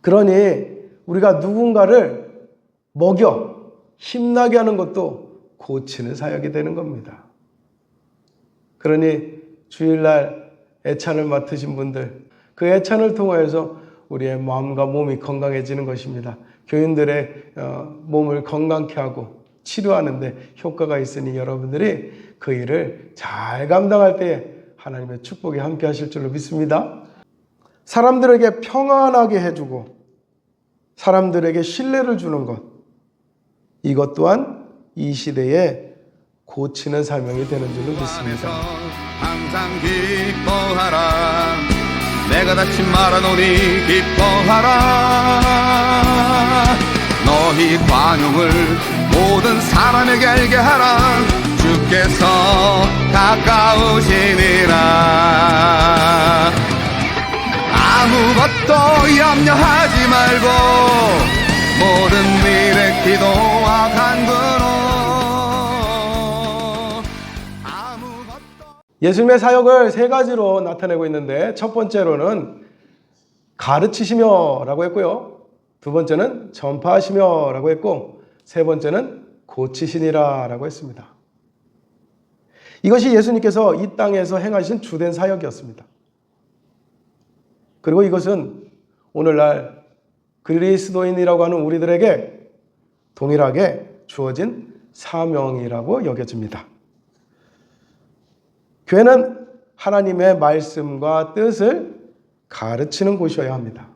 그러니 우리가 누군가를 먹여 힘나게 하는 것도 고치는 사역이 되는 겁니다. 그러니 주일날 애찬을 맡으신 분들, 그 애찬을 통하여서 우리의 마음과 몸이 건강해지는 것입니다. 교인들의 몸을 건강케 하고 치료하는데 효과가 있으니 여러분들이 그 일을 잘 감당할 때에 하나님의 축복이 함께 하실 줄로 믿습니다. 사람들에게 평안하게 해주고 사람들에게 신뢰를 주는 것, 이것 또한 이 시대에 고치는 사명이 되는 줄로 믿습니다. 항상 기뻐하라. 내가 다치 말아노니 기뻐하라. 너희 관용을 모든 사람에게 알게 하라. 주께서 가까우시니라. 아무것도 염려하지 말고 모든 일에 기도와 간구로 예수님의 사역을 세 가지로 나타내고 있는데, 첫 번째로는 가르치시며 라고 했고요, 두 번째는 전파하시며 라고 했고, 세 번째는 고치시니라 라고 했습니다. 이것이 예수님께서 이 땅에서 행하신 주된 사역이었습니다. 그리고 이것은 오늘날 그리스도인이라고 하는 우리들에게 동일하게 주어진 사명이라고 여겨집니다. 교회는 하나님의 말씀과 뜻을 가르치는 곳이어야 합니다.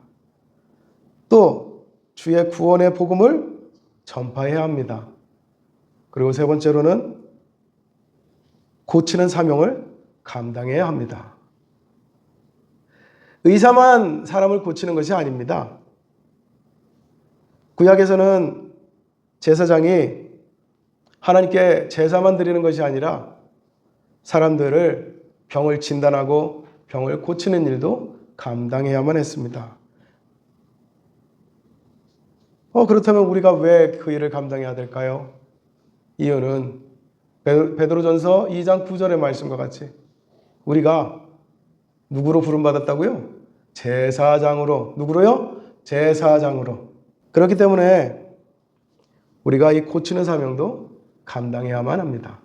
또 주의 구원의 복음을 전파해야 합니다. 그리고 세 번째로는 고치는 사명을 감당해야 합니다. 의사만 사람을 고치는 것이 아닙니다. 구약에서는 제사장이 하나님께 제사만 드리는 것이 아니라 사람들을 병을 진단하고 병을 고치는 일도 감당해야만 했습니다. 그렇다면 우리가 왜 그 일을 감당해야 될까요? 이유는 베드로전서 2장 9절의 말씀과 같이 우리가 누구로 부름받았다고요? 제사장으로. 누구로요? 제사장으로. 그렇기 때문에 우리가 이 고치는 사명도 감당해야만 합니다.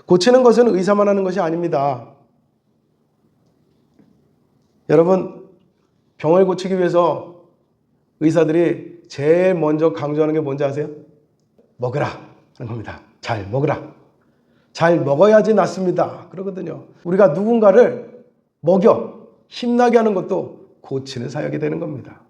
고치는 것은 의사만 하는 것이 아닙니다. 여러분, 병을 고치기 위해서 의사들이 제일 먼저 강조하는 게 뭔지 아세요? 먹으라 하는 겁니다. 잘 먹으라. 잘 먹어야지 낫습니다. 그러거든요. 우리가 누군가를 먹여 힘나게 하는 것도 고치는 사역이 되는 겁니다.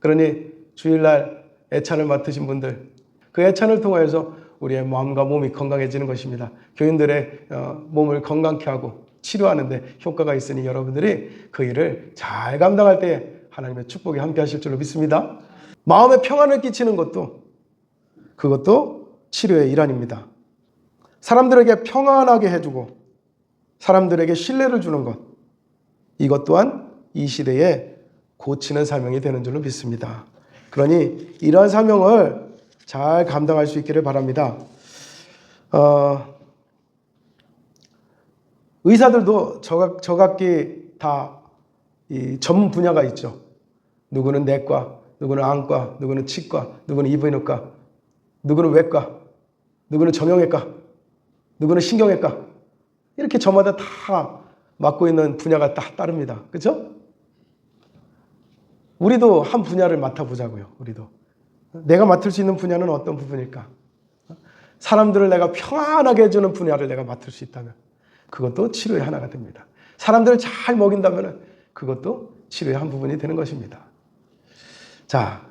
그러니 주일날 애찬을 맡으신 분들, 그 애찬을 통하여서 우리의 마음과 몸이 건강해지는 것입니다. 교인들의 몸을 건강케 하고 치료하는데 효과가 있으니 여러분들이 그 일을 잘 감당할 때에 하나님의 축복이 함께 하실 줄로 믿습니다. 마음에 평안을 끼치는 것도, 그것도 치료의 일환입니다. 사람들에게 평안하게 해주고 사람들에게 신뢰를 주는 것, 이것 또한 이 시대에 고치는 사명이 되는 줄로 믿습니다. 그러니 이러한 사명을 잘 감당할 수 있기를 바랍니다. 의사들도 저각기 다 이 전문 분야가 있죠. 누구는 내과, 누구는 안과, 누구는 치과, 누구는 이비인후과, 누구는 외과, 누구는 정형외과, 누구는 신경외과, 이렇게 저마다 다 맡고 있는 분야가 다 따릅니다. 그렇죠? 우리도 한 분야를 맡아보자고요. 우리도 내가 맡을 수 있는 분야는 어떤 부분일까? 사람들을 내가 평안하게 해주는 분야를 내가 맡을 수 있다면 그것도 치료의 하나가 됩니다. 사람들을 잘 먹인다면 그것도 치료의 한 부분이 되는 것입니다. 자,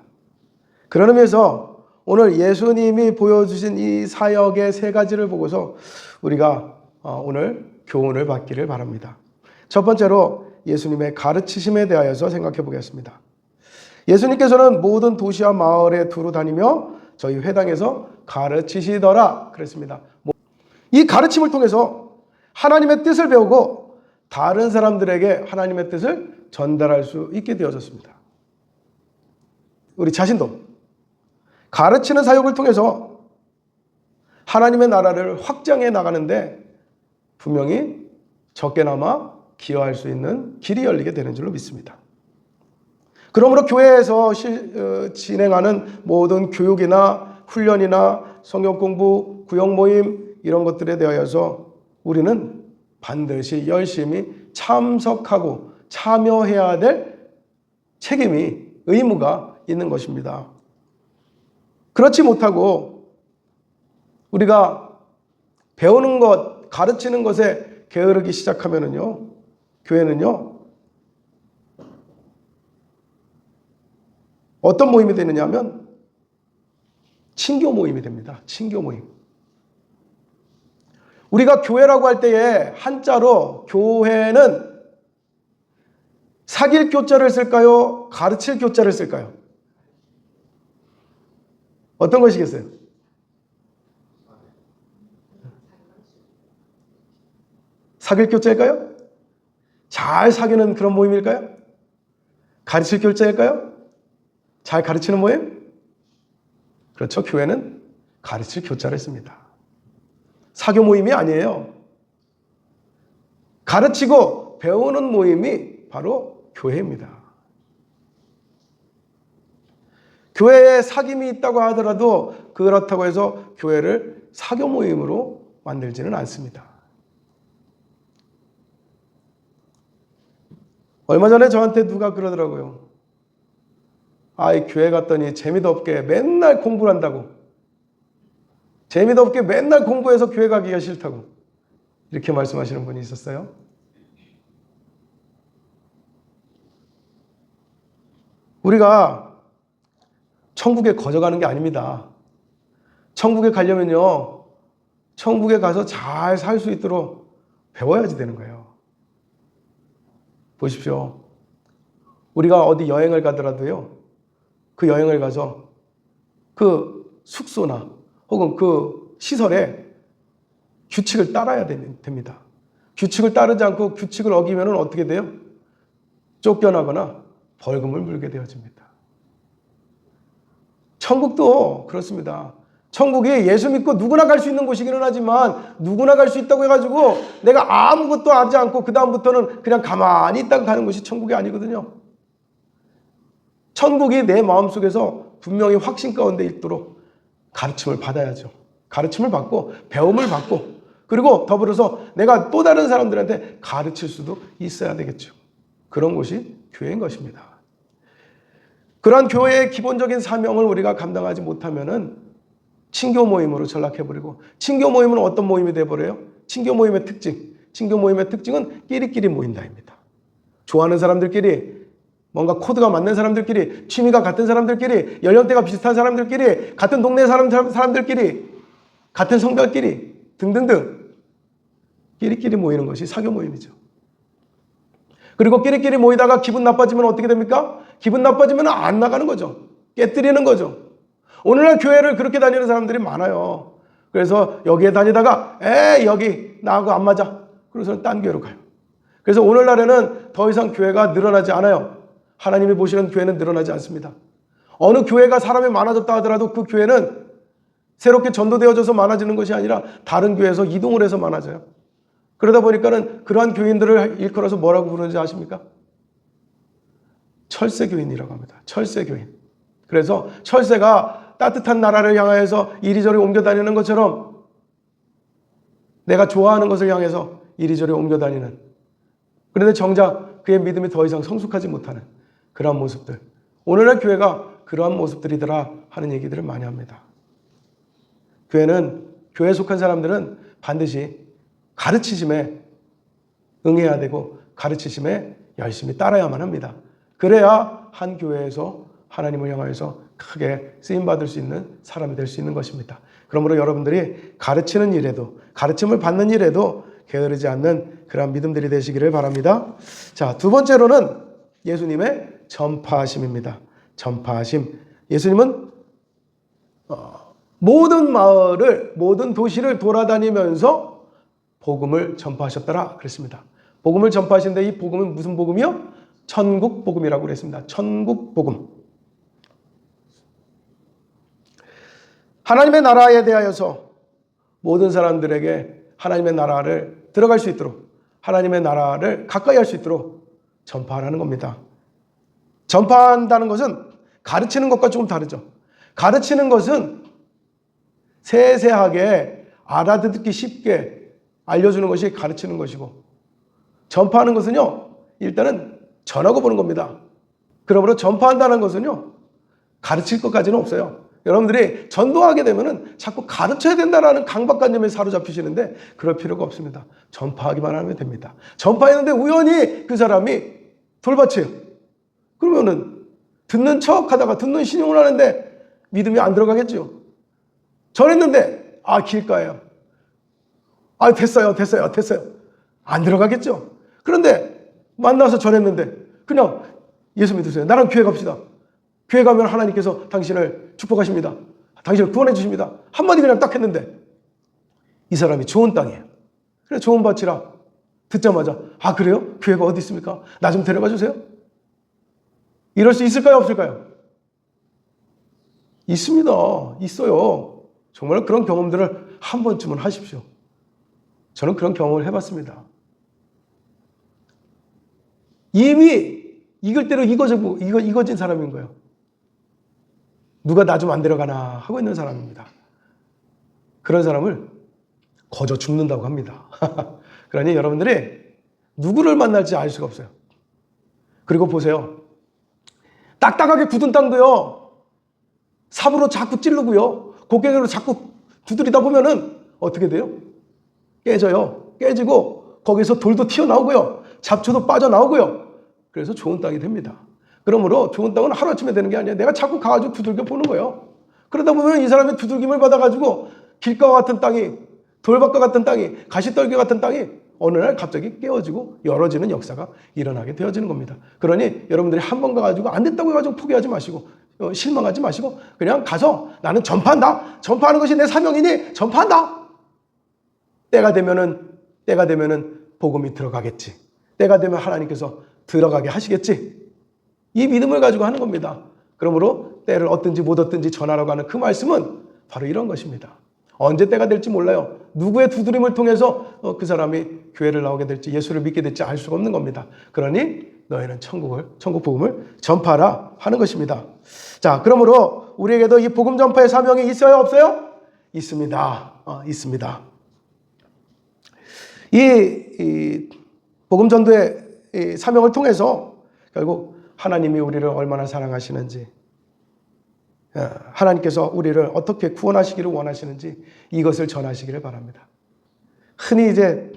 그런 의미에서 오늘 예수님이 보여주신 이 사역의 세 가지를 보고서 우리가 오늘 교훈을 받기를 바랍니다. 첫 번째로 예수님의 가르치심에 대하여서 생각해 보겠습니다. 예수님께서는 모든 도시와 마을에 두루 다니며 저희 회당에서 가르치시더라 그랬습니다. 이 가르침을 통해서 하나님의 뜻을 배우고 다른 사람들에게 하나님의 뜻을 전달할 수 있게 되어졌습니다. 우리 자신도 가르치는 사역을 통해서 하나님의 나라를 확장해 나가는데 분명히 적게나마 기여할 수 있는 길이 열리게 되는 줄로 믿습니다. 그러므로 교회에서 진행하는 모든 교육이나 훈련이나 성경 공부, 구역 모임 이런 것들에 대하여서 우리는 반드시 열심히 참석하고 참여해야 될 책임이, 의무가 있는 것입니다. 그렇지 못하고 우리가 배우는 것, 가르치는 것에 게으르기 시작하면은요, 교회는요, 어떤 모임이 되느냐 하면 친교 모임이 됩니다. 친교 모임. 우리가 교회라고 할 때에 한자로 교회는 사귈 교자를 쓸까요? 가르칠 교자를 쓸까요? 어떤 것이겠어요? 사귈 교자일까요? 잘 사귀는 그런 모임일까요? 가르칠 교자일까요? 잘 가르치는 모임? 그렇죠. 교회는 가르칠 교자를 씁니다. 사교 모임이 아니에요. 가르치고 배우는 모임이 바로 교회입니다. 교회에 사귐이 있다고 하더라도 그렇다고 해서 교회를 사교 모임으로 만들지는 않습니다. 얼마 전에 저한테 누가 그러더라고요. 아이, 교회 갔더니 재미도 없게 맨날 공부를 한다고. 재미도 없게 맨날 공부해서 교회 가기가 싫다고. 이렇게 말씀하시는 분이 있었어요. 우리가 천국에 거저가는 게 아닙니다. 천국에 가려면요, 천국에 가서 잘 살 수 있도록 배워야지 되는 거예요. 보십시오. 우리가 어디 여행을 가더라도요, 그 여행을 가서 그 숙소나 혹은 그 시설에 규칙을 따라야 됩니다. 규칙을 따르지 않고 규칙을 어기면 어떻게 돼요? 쫓겨나거나 벌금을 물게 되어집니다. 천국도 그렇습니다. 천국이 예수 믿고 누구나 갈 수 있는 곳이기는 하지만 누구나 갈 수 있다고 해가지고 내가 아무것도 하지 않고 그 다음부터는 그냥 가만히 있다가 가는 것이 천국이 아니거든요. 천국이 내 마음속에서 분명히 확신 가운데 있도록 가르침을 받아야죠. 가르침을 받고 배움을 받고 그리고 더불어서 내가 또 다른 사람들한테 가르칠 수도 있어야 되겠죠. 그런 곳이 교회인 것입니다. 그러한 교회의 기본적인 사명을 우리가 감당하지 못하면은 친교 모임으로 전락해버리고, 친교 모임은 어떤 모임이 돼버려요? 친교 모임의 특징. 친교 모임의 특징은 끼리끼리 모인다입니다. 좋아하는 사람들끼리, 뭔가 코드가 맞는 사람들끼리, 취미가 같은 사람들끼리, 연령대가 비슷한 사람들끼리, 같은 동네 사람들끼리, 같은 성별끼리 등등등 끼리끼리 모이는 것이 사교 모임이죠. 그리고 끼리끼리 모이다가 기분 나빠지면 어떻게 됩니까? 기분 나빠지면 안 나가는 거죠. 깨뜨리는 거죠. 오늘날 교회를 그렇게 다니는 사람들이 많아요. 그래서 여기에 다니다가 여기 나하고 안 맞아. 그래서 딴 교회로 가요. 그래서 오늘날에는 더 이상 교회가 늘어나지 않아요. 하나님이 보시는 교회는 늘어나지 않습니다. 어느 교회가 사람이 많아졌다 하더라도 그 교회는 새롭게 전도되어져서 많아지는 것이 아니라 다른 교회에서 이동을 해서 많아져요. 그러다 보니까는 그러한 교인들을 일컬어서 뭐라고 부르는지 아십니까? 철새교인이라고 합니다. 철새교인. 그래서 철새가 따뜻한 나라를 향하여서 이리저리 옮겨 다니는 것처럼 내가 좋아하는 것을 향해서 이리저리 옮겨 다니는, 그런데 정작 그의 믿음이 더 이상 성숙하지 못하는 그러한 모습들. 오늘날 교회가 그러한 모습들이더라 하는 얘기들을 많이 합니다. 교회에 속한 사람들은 반드시 가르치심에 응해야 되고 가르치심에 열심히 따라야만 합니다. 그래야 한 교회에서 하나님을 향하여서 크게 쓰임받을 수 있는 사람이 될 수 있는 것입니다. 그러므로 여러분들이 가르치는 일에도, 가르침을 받는 일에도 게으르지 않는 그런 믿음들이 되시기를 바랍니다. 자, 두 번째로는 예수님의 전파하심입니다. 전파하심. 예수님은 모든 마을을, 모든 도시를 돌아다니면서 복음을 전파하셨더라 그랬습니다. 복음을 전파하신데 이 복음은 무슨 복음이요? 천국 복음이라고 그랬습니다. 천국 복음. 하나님의 나라에 대하여서 모든 사람들에게 하나님의 나라를 들어갈 수 있도록, 하나님의 나라를 가까이 할 수 있도록 전파하라는 겁니다. 전파한다는 것은 가르치는 것과 조금 다르죠. 가르치는 것은 세세하게 알아듣기 쉽게 알려주는 것이 가르치는 것이고, 전파하는 것은요, 일단은 전하고 보는 겁니다. 그러므로 전파한다는 것은요, 가르칠 것까지는 없어요. 여러분들이 전도하게 되면은 자꾸 가르쳐야 된다는 강박관념에 사로잡히시는데 그럴 필요가 없습니다. 전파하기만 하면 됩니다. 전파했는데 우연히 그 사람이 돌밭이에요. 그러면은 듣는 척 하다가 듣는 신용을 하는데 믿음이 안 들어가겠죠. 전했는데 길가예요. 됐어요. 안 들어가겠죠. 그런데 만나서 전했는데 그냥 예수 믿으세요. 나랑 교회 갑시다. 교회 가면 하나님께서 당신을 축복하십니다. 당신을 구원해 주십니다. 한마디 그냥 딱 했는데 이 사람이 좋은 땅이에요. 그래, 좋은 밭이라 듣자마자 그래요? 교회가 어디 있습니까? 나 좀 데려가 주세요. 이럴 수 있을까요? 없을까요? 있습니다. 있어요. 정말 그런 경험들을 한 번쯤은 하십시오. 저는 그런 경험을 해봤습니다. 이미 익을 대로 익어진 사람인 거예요. 누가 나 좀 안 데려가나 하고 있는 사람입니다. 그런 사람을 거저 죽는다고 합니다. 그러니 여러분들이 누구를 만날지 알 수가 없어요. 그리고 보세요. 딱딱하게 굳은 땅도요, 삽으로 자꾸 찌르고요, 곡괭이로 자꾸 두드리다 보면은 어떻게 돼요? 깨져요. 깨지고 거기서 돌도 튀어나오고요, 잡초도 빠져나오고요. 그래서 좋은 땅이 됩니다. 그러므로 좋은 땅은 하루아침에 되는 게 아니에요. 내가 자꾸 가가지고 두들겨 보는 거예요. 그러다 보면 이 사람이 두들김을 받아가지고 길가와 같은 땅이, 돌밭과 같은 땅이, 가시떨기 같은 땅이 어느 날 갑자기 깨어지고 열어지는 역사가 일어나게 되어지는 겁니다. 그러니 여러분들이 한 번 가가지고 안 됐다고 해가지고 포기하지 마시고, 실망하지 마시고 그냥 가서 나는 전파한다. 전파하는 것이 내 사명이니 전파한다. 때가 되면은 복음이 들어가겠지. 때가 되면 하나님께서 들어가게 하시겠지. 이 믿음을 가지고 하는 겁니다. 그러므로 때를 얻든지 못 얻든지 전하라고 하는 그 말씀은 바로 이런 것입니다. 언제 때가 될지 몰라요. 누구의 두드림을 통해서 그 사람이 교회를 나오게 될지 예수를 믿게 될지 알 수가 없는 겁니다. 그러니 너희는 천국 복음을 전파하라 하는 것입니다. 자, 그러므로 우리에게도 이 복음 전파의 사명이 있어요, 없어요? 있습니다. 있습니다. 이 복음 전도의 사명을 통해서 결국 하나님이 우리를 얼마나 사랑하시는지, 하나님께서 우리를 어떻게 구원하시기를 원하시는지 이것을 전하시기를 바랍니다. 흔히 이제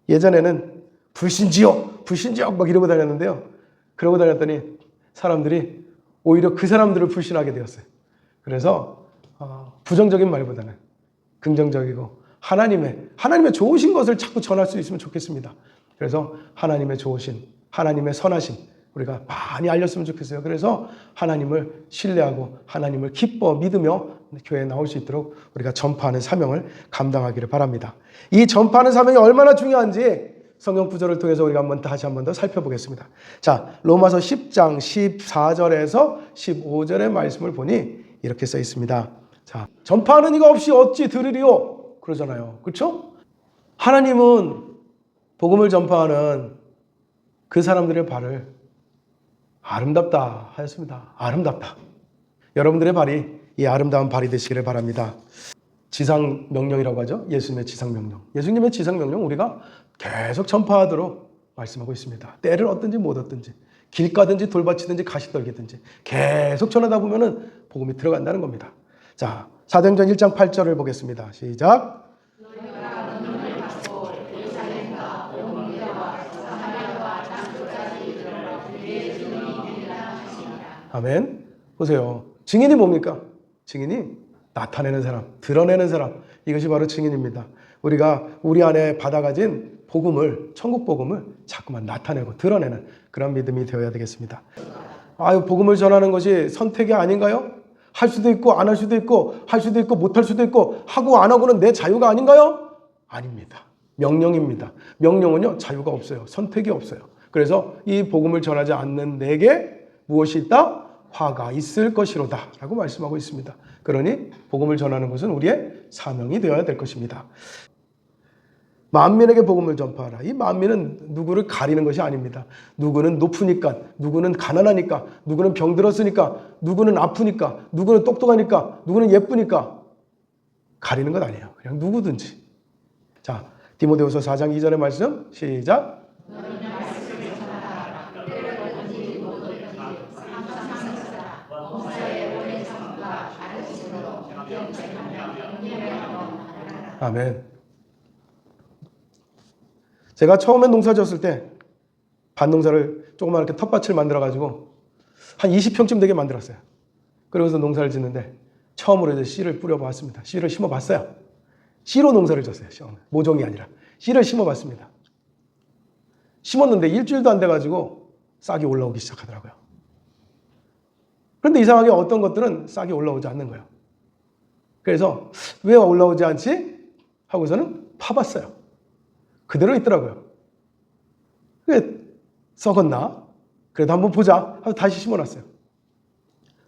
예전에는 불신지역 막 이러고 다녔는데요. 그러고 다녔더니 사람들이 오히려 그 사람들을 불신하게 되었어요. 그래서 부정적인 말보다는 긍정적이고 하나님의 좋으신 것을 자꾸 전할 수 있으면 좋겠습니다. 그래서 하나님의 좋으신, 하나님의 선하신 우리가 많이 알렸으면 좋겠어요. 그래서 하나님을 신뢰하고 하나님을 기뻐 믿으며 교회에 나올 수 있도록 우리가 전파하는 사명을 감당하기를 바랍니다. 이 전파하는 사명이 얼마나 중요한지 성경 구절을 통해서 우리가 다시 한 번 더 살펴보겠습니다. 자, 로마서 10장 14절에서 15절의 말씀을 보니 이렇게 써 있습니다. 자, 전파하는 이가 없이 어찌 들으리요? 그러잖아요. 그렇죠? 하나님은 복음을 전파하는 그 사람들의 발을 아름답다 하였습니다. 아름답다. 여러분들의 발이 이 아름다운 발이 되시기를 바랍니다. 지상명령이라고 하죠. 예수님의 지상명령. 예수님의 지상명령 우리가 계속 전파하도록 말씀하고 있습니다. 때를 얻든지 못 얻든지, 길 가든지 돌밭이든지 가시떨기든지 계속 전하다 보면은 복음이 들어간다는 겁니다. 자, 사도행전 1장 8절을 보겠습니다. 시작. 아멘. 보세요. 증인이 뭡니까? 증인이 나타내는 사람, 드러내는 사람. 이것이 바로 증인입니다. 우리가 우리 안에 받아가진 복음을, 천국 복음을 자꾸만 나타내고 드러내는 그런 믿음이 되어야 되겠습니다. 복음을 전하는 것이 선택이 아닌가요? 할 수도 있고 안 할 수도 있고 할 수도 있고 못 할 수도 있고 하고 안 하고는 내 자유가 아닌가요? 아닙니다. 명령입니다. 명령은요, 자유가 없어요. 선택이 없어요. 그래서 이 복음을 전하지 않는 내게 무엇이 있다? 화가 있을 것이로다 라고 말씀하고 있습니다. 그러니 복음을 전하는 것은 우리의 사명이 되어야 될 것입니다. 만민에게 복음을 전파하라. 이 만민은 누구를 가리는 것이 아닙니다. 누구는 높으니까, 누구는 가난하니까, 누구는 병들었으니까, 누구는 아프니까, 누구는 똑똑하니까, 누구는 예쁘니까 가리는 것 아니에요. 그냥 누구든지. 자, 디모데후서 4장 2절의 말씀 시작. 아멘. 제가 처음에 농사 지었을 때 밭농사를 조그만 이렇게 텃밭을 만들어 가지고 한 20평쯤 되게 만들었어요. 그러고서 농사를 짓는데 처음으로 이제 씨를 뿌려봤습니다. 씨를 심어봤어요. 씨로 농사를 졌어요. 모종이 아니라 씨를 심어봤습니다. 심었는데 일주일도 안 돼가지고 싹이 올라오기 시작하더라고요. 그런데 이상하게 어떤 것들은 싹이 올라오지 않는 거예요. 그래서 왜 올라오지 않지? 하고서는 파봤어요. 그대로 있더라고요. 그게 썩었나? 그래도 한번 보자 하고 다시 심어놨어요.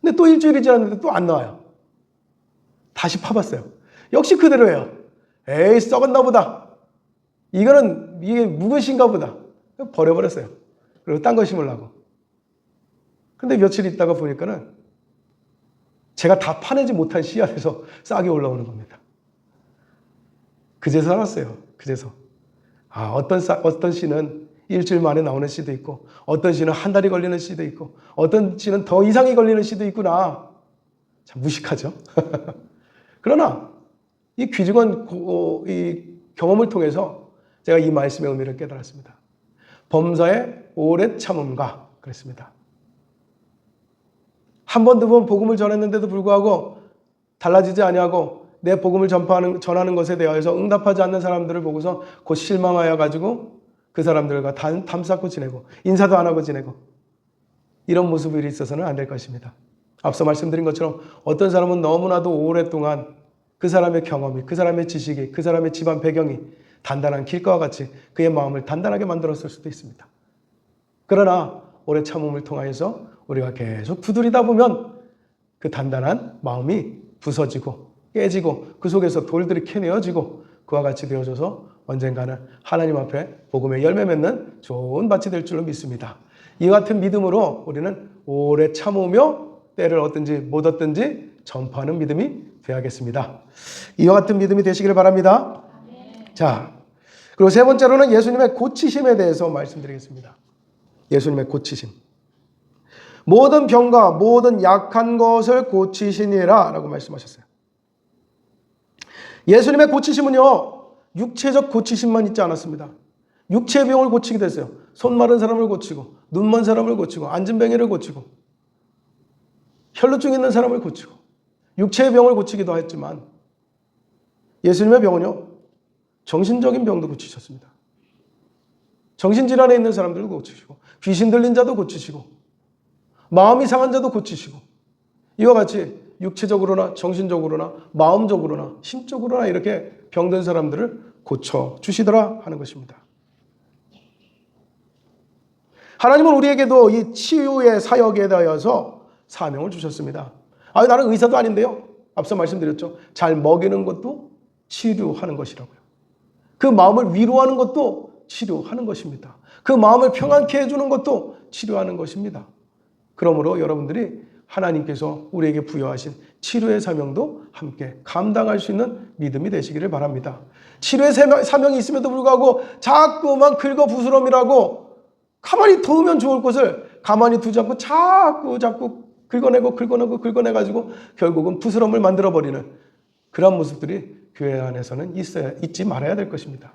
근데 또 일주일이 지났는데 또 안 나와요. 다시 파봤어요. 역시 그대로예요. 에이, 썩었나 보다. 이게 묵은신가 보다. 버려버렸어요. 그리고 딴 거 심으려고. 근데 며칠 있다가 보니까는 제가 다 파내지 못한 씨앗에서 싹이 올라오는 겁니다. 그제서 알았어요. 그제서. 어떤 씨는 일주일 만에 나오는 씨도 있고, 어떤 씨는 한 달이 걸리는 씨도 있고, 어떤 씨는 더 이상이 걸리는 씨도 있구나. 참 무식하죠. 그러나 이 귀중한 이 경험을 통해서 제가 이 말씀의 의미를 깨달았습니다. 범사의 오래 참음과 그랬습니다. 한 번, 두 번 복음을 전했는데도 불구하고 달라지지 아니하고 내 복음을 전하는 것에 대하여서 응답하지 않는 사람들을 보고서 곧 실망하여 가지고 그 사람들과 담 쌓고 지내고 인사도 안 하고 지내고 이런 모습이 있어서는 안 될 것입니다. 앞서 말씀드린 것처럼 어떤 사람은 너무나도 오랫동안 그 사람의 경험이, 그 사람의 지식이, 그 사람의 집안 배경이 단단한 길가와 같이 그의 마음을 단단하게 만들었을 수도 있습니다. 그러나 오래 참음을 통하여서 우리가 계속 두드리다 보면 그 단단한 마음이 부서지고 깨지고 그 속에서 돌들이 캐내어지고 그와 같이 되어져서 언젠가는 하나님 앞에 복음의 열매 맺는 좋은 밭이 될 줄로 믿습니다. 이와 같은 믿음으로 우리는 오래 참으며 때를 얻든지 못 얻든지 전파하는 믿음이 되어야겠습니다. 이와 같은 믿음이 되시기를 바랍니다. 자, 그리고 세 번째로는 예수님의 고치심에 대해서 말씀드리겠습니다. 예수님의 고치심. 모든 병과 모든 약한 것을 고치시니라 라고 말씀하셨어요. 예수님의 고치심은요, 육체적 고치심만 있지 않았습니다. 육체의 병을 고치기도 했어요. 손 마른 사람을 고치고, 눈 먼 사람을 고치고, 앉은뱅이를 고치고, 혈루증 있는 사람을 고치고, 육체의 병을 고치기도 했지만, 예수님의 병은요, 정신적인 병도 고치셨습니다. 정신질환에 있는 사람들도 고치시고, 귀신 들린 자도 고치시고, 마음이 상한 자도 고치시고, 이와 같이 육체적으로나 정신적으로나 마음적으로나 심적으로나 이렇게 병든 사람들을 고쳐주시더라 하는 것입니다. 하나님은 우리에게도 이 치유의 사역에 대하여서 사명을 주셨습니다. 나는 의사도 아닌데요. 앞서 말씀드렸죠. 잘 먹이는 것도 치료하는 것이라고요. 그 마음을 위로하는 것도 치료하는 것입니다. 그 마음을 평안케 해주는 것도 치료하는 것입니다. 그러므로 여러분들이 하나님께서 우리에게 부여하신 치료의 사명도 함께 감당할 수 있는 믿음이 되시기를 바랍니다. 치료의 사명이 있음에도 불구하고 자꾸만 긁어부스럼이라고 가만히 두면 좋을 것을 가만히 두지 않고 자꾸 긁어내가지고 결국은 부스럼을 만들어버리는 그런 모습들이 교회 안에서는 있지 말아야 될 것입니다.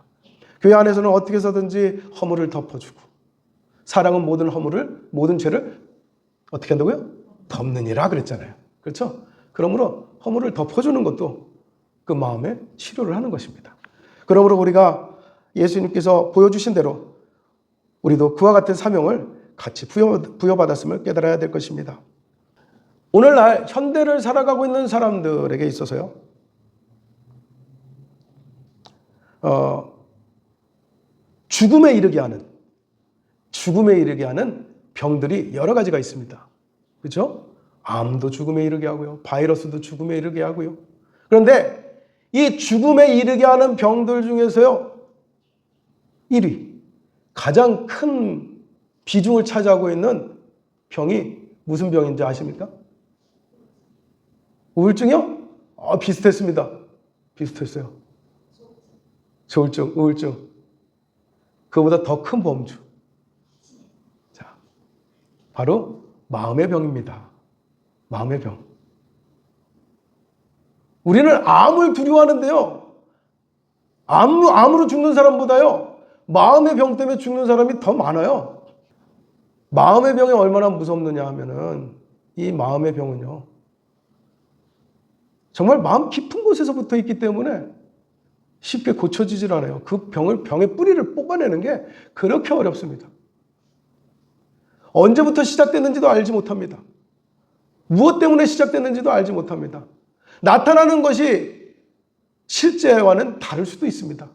교회 안에서는 어떻게 해서든지 허물을 덮어주고 사랑은 모든 죄를 어떻게 한다고요? 덮느니라 그랬잖아요. 그렇죠? 그러므로 허물을 덮어주는 것도 그 마음의 치료를 하는 것입니다. 그러므로 우리가 예수님께서 보여주신 대로 우리도 그와 같은 사명을 같이 부여받았음을 깨달아야 될 것입니다. 오늘날 현대를 살아가고 있는 사람들에게 있어서요, 죽음에 이르게 하는 병들이 여러 가지가 있습니다. 그렇죠? 암도 죽음에 이르게 하고요. 바이러스도 죽음에 이르게 하고요. 그런데 이 죽음에 이르게 하는 병들 중에서요, 1위. 가장 큰 비중을 차지하고 있는 병이 무슨 병인지 아십니까? 우울증이요? 비슷했습니다. 비슷했어요. 우울증. 그보다 더 큰 범주. 자, 바로 마음의 병입니다. 마음의 병. 우리는 암을 두려워하는데요. 암으로 죽는 사람보다요, 마음의 병 때문에 죽는 사람이 더 많아요. 마음의 병이 얼마나 무섭느냐 하면은, 이 마음의 병은요, 정말 마음 깊은 곳에서 붙어 있기 때문에 쉽게 고쳐지질 않아요. 그 병의 뿌리를 뽑아내는 게 그렇게 어렵습니다. 언제부터 시작됐는지도 알지 못합니다. 무엇 때문에 시작됐는지도 알지 못합니다. 나타나는 것이 실제와는 다를 수도 있습니다.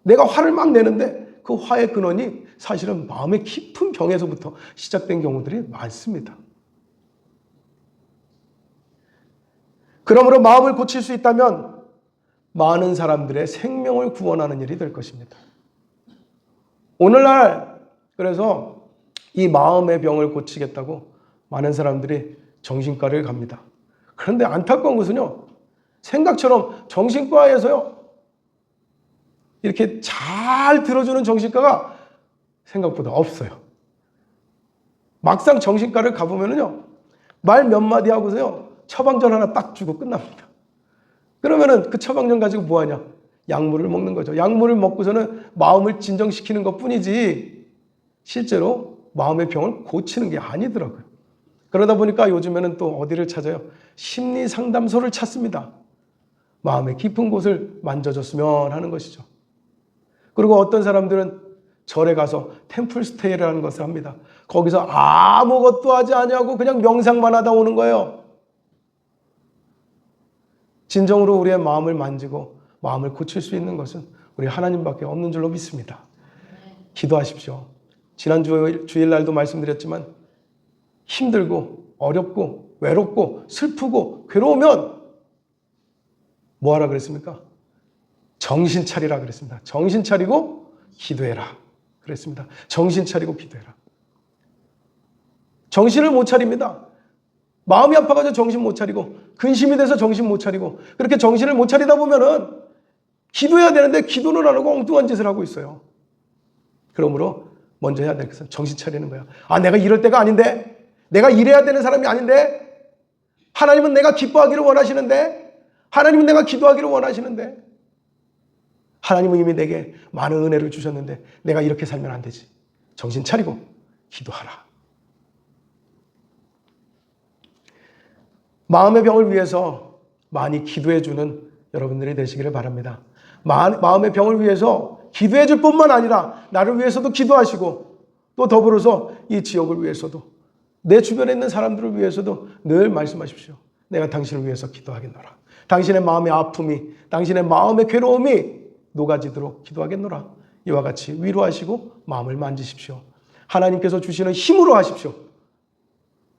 내가 화를 막 내는데 그 화의 근원이 사실은 마음의 깊은 병에서부터 시작된 경우들이 많습니다. 그러므로 마음을 고칠 수 있다면 많은 사람들의 생명을 구원하는 일이 될 것입니다. 오늘날 그래서 이 마음의 병을 고치겠다고 많은 사람들이 정신과를 갑니다. 그런데 안타까운 것은요, 생각처럼 정신과에서요, 이렇게 잘 들어주는 정신과가 생각보다 없어요. 막상 정신과를 가보면요, 말 몇 마디 하고서요, 처방전 하나 딱 주고 끝납니다. 그러면은 그 처방전 가지고 뭐 하냐? 약물을 먹는 거죠. 약물을 먹고서는 마음을 진정시키는 것 뿐이지 실제로 마음의 병을 고치는 게 아니더라고요. 그러다 보니까 요즘에는 또 어디를 찾아요? 심리 상담소를 찾습니다. 마음의 깊은 곳을 만져줬으면 하는 것이죠. 그리고 어떤 사람들은 절에 가서 템플스테이라는 것을 합니다. 거기서 아무것도 하지 않냐고 그냥 명상만 하다 오는 거예요. 진정으로 우리의 마음을 만지고 마음을 고칠 수 있는 것은 우리 하나님밖에 없는 줄로 믿습니다. 기도하십시오. 지난 주일날도 말씀드렸지만 힘들고 어렵고 외롭고 슬프고 괴로우면 뭐 하라 그랬습니까? 정신 차리라 그랬습니다. 정신 차리고 기도해라 그랬습니다. 정신 차리고 기도해라. 정신을 못 차립니다. 마음이 아파가지고 정신 못 차리고 근심이 돼서 정신 못 차리고 그렇게 정신을 못 차리다 보면은 기도해야 되는데 기도는 안 하고 엉뚱한 짓을 하고 있어요. 그러므로 먼저 해야 될 것은 정신 차리는 거야. 내가 이럴 때가 아닌데, 내가 이래야 되는 사람이 아닌데, 하나님은 내가 기뻐하기를 원하시는데, 하나님은 내가 기도하기를 원하시는데, 하나님은 이미 내게 많은 은혜를 주셨는데 내가 이렇게 살면 안 되지. 정신 차리고 기도하라. 마음의 병을 위해서 많이 기도해주는 여러분들이 되시기를 바랍니다. 마음의 병을 위해서 기도해줄 뿐만 아니라 나를 위해서도 기도하시고 또 더불어서 이 지역을 위해서도 내 주변에 있는 사람들을 위해서도 늘 말씀하십시오. 내가 당신을 위해서 기도하겠노라. 당신의 마음의 아픔이, 당신의 마음의 괴로움이 녹아지도록 기도하겠노라. 이와 같이 위로하시고 마음을 만지십시오. 하나님께서 주시는 힘으로 하십시오.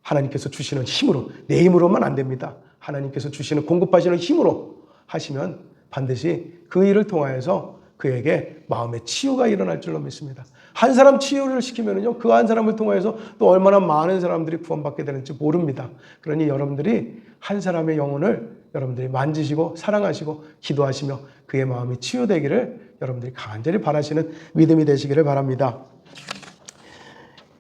하나님께서 주시는 힘으로, 내 힘으로만 안 됩니다. 하나님께서 주시는 공급하시는 힘으로 하시면 반드시 그 일을 통하여서 그에게 마음의 치유가 일어날 줄로 믿습니다. 한 사람 치유를 시키면요, 그 한 사람을 통하여서 또 얼마나 많은 사람들이 구원받게 되는지 모릅니다. 그러니 여러분들이 한 사람의 영혼을 여러분들이 만지시고 사랑하시고 기도하시며 그의 마음이 치유되기를 여러분들이 간절히 바라시는 믿음이 되시기를 바랍니다.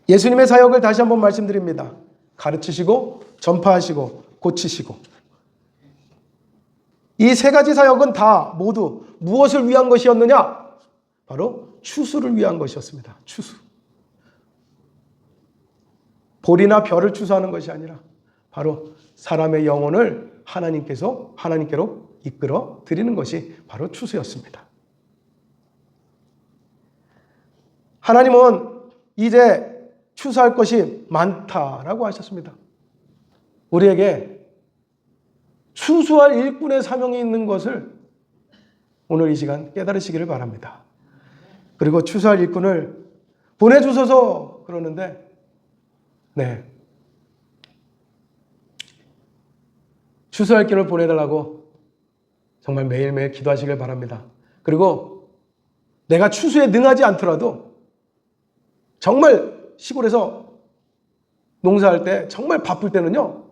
예수님의 사역을 다시 한번 말씀드립니다. 가르치시고 전파하시고 고치시고, 이 세 가지 사역은 다 모두 무엇을 위한 것이었느냐? 바로 추수를 위한 것이었습니다. 추수. 볼이나 별을 추수하는 것이 아니라 바로 사람의 영혼을 하나님께로 이끌어 드리는 것이 바로 추수였습니다. 하나님은 이제 추수할 것이 많다라고 하셨습니다. 우리에게 추수할 일꾼의 사명이 있는 것을 오늘 이 시간 깨달으시기를 바랍니다. 그리고 추수할 일꾼을 보내주소서 그러는데, 추수할 일꾼을 보내달라고 정말 매일매일 기도하시길 바랍니다. 그리고 내가 추수에 능하지 않더라도 정말 시골에서 농사할 때 정말 바쁠 때는요,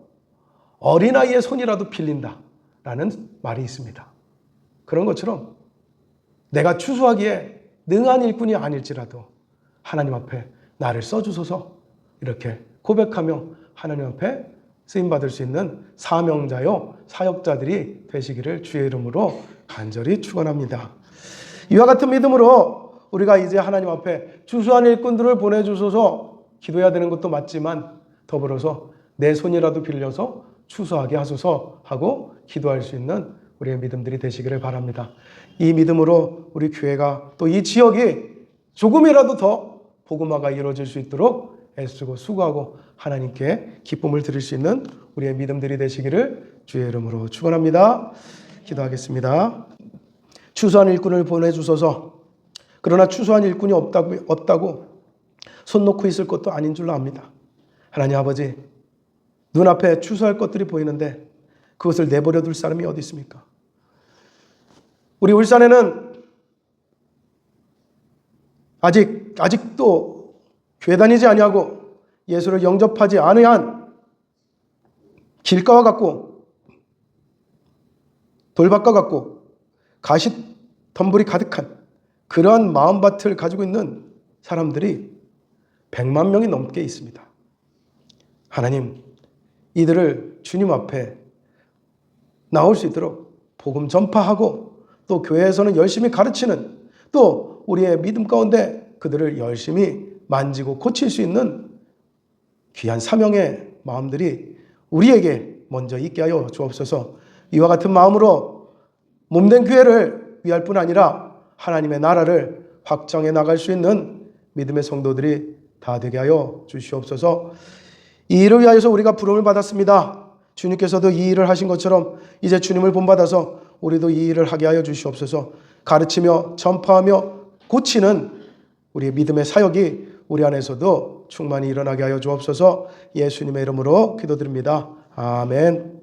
어린아이의 손이라도 빌린다라는 말이 있습니다. 그런 것처럼 내가 추수하기에 능한 일꾼이 아닐지라도 하나님 앞에 나를 써주소서 이렇게 고백하며 하나님 앞에 쓰임받을 수 있는 사명자요 사역자들이 되시기를 주의 이름으로 간절히 축원합니다. 이와 같은 믿음으로 우리가 이제 하나님 앞에 추수한 일꾼들을 보내주소서 기도해야 되는 것도 맞지만 더불어서 내 손이라도 빌려서 추수하게 하소서 하고 기도할 수 있는 우리의 믿음들이 되시기를 바랍니다. 이 믿음으로 우리 교회가 또 이 지역이 조금이라도 더 복음화가 이루어질 수 있도록 애쓰고 수고하고 하나님께 기쁨을 드릴 수 있는 우리의 믿음들이 되시기를 주의 이름으로 축원합니다. 기도하겠습니다. 추수한 일꾼을 보내주소서. 그러나 추수한 일꾼이 없다고 손 놓고 있을 것도 아닌 줄로 압니다. 하나님 아버지, 눈앞에 추수할 것들이 보이는데 그것을 내버려 둘 사람이 어디 있습니까? 우리 울산에는 아직도 교회 다니지 아니하고 예수를 영접하지 않은 길가와 같고 돌밭과 같고 가시덤불이 가득한 그러한 마음밭을 가지고 있는 사람들이 100만 명이 넘게 있습니다. 하나님, 이들을 주님 앞에 나올 수 있도록 복음 전파하고 또 교회에서는 열심히 가르치는 또 우리의 믿음 가운데 그들을 열심히 만지고 고칠 수 있는 귀한 사명의 마음들이 우리에게 먼저 있게 하여 주옵소서. 이와 같은 마음으로 몸된 교회를 위할 뿐 아니라 하나님의 나라를 확장해 나갈 수 있는 믿음의 성도들이 다 되게 하여 주시옵소서. 이 일을 위하여서 우리가 부름을 받았습니다. 주님께서도 이 일을 하신 것처럼 이제 주님을 본받아서 우리도 이 일을 하게 하여 주시옵소서. 가르치며 전파하며 고치는 우리의 믿음의 사역이 우리 안에서도 충만히 일어나게 하여 주옵소서. 예수님의 이름으로 기도드립니다. 아멘.